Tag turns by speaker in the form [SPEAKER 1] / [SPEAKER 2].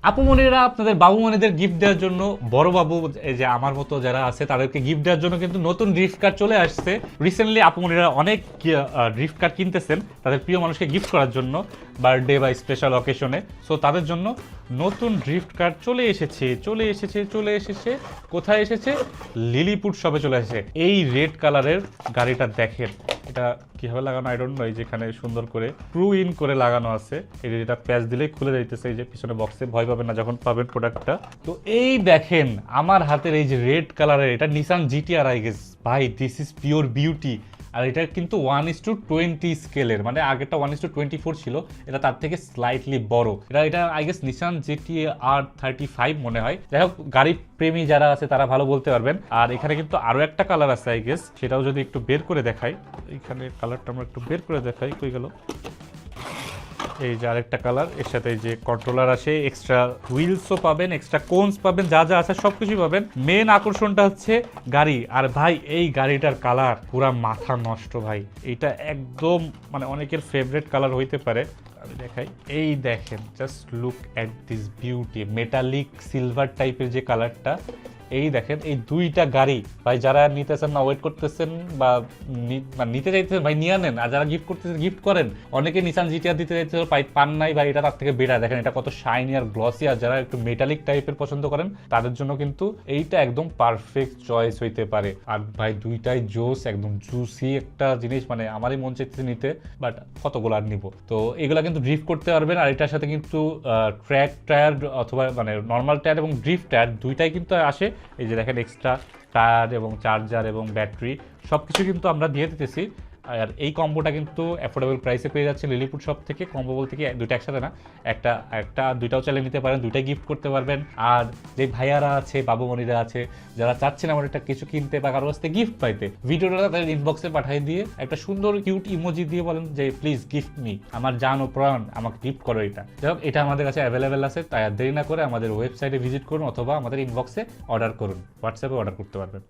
[SPEAKER 1] আপুমনিরা আপনাদের বাবুমনিদের গিফট দেওয়ার জন্য, বড় বাবু এই যে আমার মতো যারা আছে তাদেরকে গিফট দেওয়ার জন্য কিন্তু নতুন গিফট কার্ড চলে আসছে। রিসেন্টলি আপুমনিরা অনেক গিফট কার্ড কিনতেছেন তাদের প্রিয় মানুষকে গিফট করার জন্য বার্থডে বা স্পেশাল অকেশনে। সো তাদের জন্য নতুন গিফট কার্ড চলে এসেছে। কোথায় এসেছে? লিলিপুট শপে চলে এসেছে। এই রেড কালারের গাড়িটা দেখেন, এটা কিভাবে লাগানো আই ডোন্ট নো। এই যেখানে সুন্দর করে স্ক্রু ইন করে লাগানো আছে, এই যে যেটা প্যাচ দিলেই খুলে যাইতেছে। এই যে পিছনে বক্সে, ভয় পাবেন না যখন পাবেন প্রোডাক্টটা। তো এই দেখেন আমার হাতের এই যে রেড কালারের, এটা নিসান জিটিআর আই গেস। ভাই দিস ইজ পিওর বিউটি। আর এটা কিন্তু 1:20 স্কেলের, মানে আগেরটা 1:24 ছিল, এটা তার থেকে স্লাইটলি বড়। এটা আই গেস নিসান জিটিআর 35 মনে হয়। যাই হোক, গাড়ি প্রেমী যারা আছে তারা ভালো বলতে পারবেন। আর এখানে কিন্তু আরো একটা কালার আছে আই গেস, সেটাও যদি একটু বের করে দেখাই। এখানে কালারটা আমরা একটু বের করে দেখাই, কই গেল? এই যে আরেকটা কালার, এর সাথে এই যে কন্ট্রোলার আসে, এক্সট্রা হুইলসও পাবেন, এক্সট্রা কোনস পাবেন, যা যা আছে সবকিছুই পাবেন। মেন আকর্ষণটা হচ্ছে গাড়ি। আর ভাই এই গাড়িটার কালার পুরা মাথা নষ্ট ভাই। এটা একদম মানে অনেকের ফেভারিট কালার হইতে পারে। আমি দেখাই, এই দেখেন, just look at this beauty. Metallic silver টাইপের যে কালারটা, এই দেখেন। এই দুইটা গাড়ি ভাই যারা নিতেছেন না, ওয়েট করতেছেন বা নিতে চাইতেছেন ভাই নিয়ে নেন। আর যারা গিফট করতেছেন গিফট করেন। অনেকে নিসান জিটিআর দিতে চাইতে পান নাই ভাই, এটা তার থেকে বেটার। দেখেন এটা কত শাইনি আর গ্লসি। আর যারা একটু মেটালিক টাইপের পছন্দ করেন তাদের জন্য কিন্তু এইটা একদম পারফেক্ট চয়েস হইতে পারে। আর ভাই দুইটাই জোস, একদম জুসি একটা জিনিস, মানে আমারই মন চাইতেছে নিতে, বাট কতগুলো আর নিব। তো এগুলা কিন্তু ড্রিফট করতে পারবেন। আর এটার সাথে কিন্তু ট্র্যাক টায়ার অথবা মানে নর্মাল টায়ার এবং ড্রিফট টায়ার দুইটাই কিন্তু আসে। এই যে দেখেন, এক্সট্রা টায়ার এবং চার্জার এবং ব্যাটারি সব কিছু কিন্তু আমরা দিয়ে দিতেছি। আর এই কম্বোটা কিন্তু অ্যাফোর্ডেবল প্রাইসে পেয়ে যাচ্ছে লিলিপুট শপ থেকে। কম্বো বলতে কি দুইটা একসাথে না, একটা দুইটাও চালিয়ে নিতে পারেন, দুইটাই গিফট করতে পারবেন। আর যে ভাইয়ারা আছে, বাবুমণিরা আছে, যারা চাচ্ছেন আমার একটা কিছু কিনতে বা কারোর কাছে গিফট পাইতে, ভিডিওটা তাদের ইনবক্সে পাঠিয়ে দিয়ে একটা সুন্দর কিউট ইমোজি দিয়ে বলেন যে প্লিজ গিফট মি, আমার জান ও প্রাণ, আমাকে গিফট করো এটা। যাই হোক, এটা আমাদের কাছে অ্যাভেলেবেল আছে, তাই আর দেরি না করে আমাদের ওয়েবসাইটে ভিজিট করুন অথবা আমাদের ইনবক্সে অর্ডার করুন, হোয়াটসঅ্যাপে অর্ডার করতে পারবেন।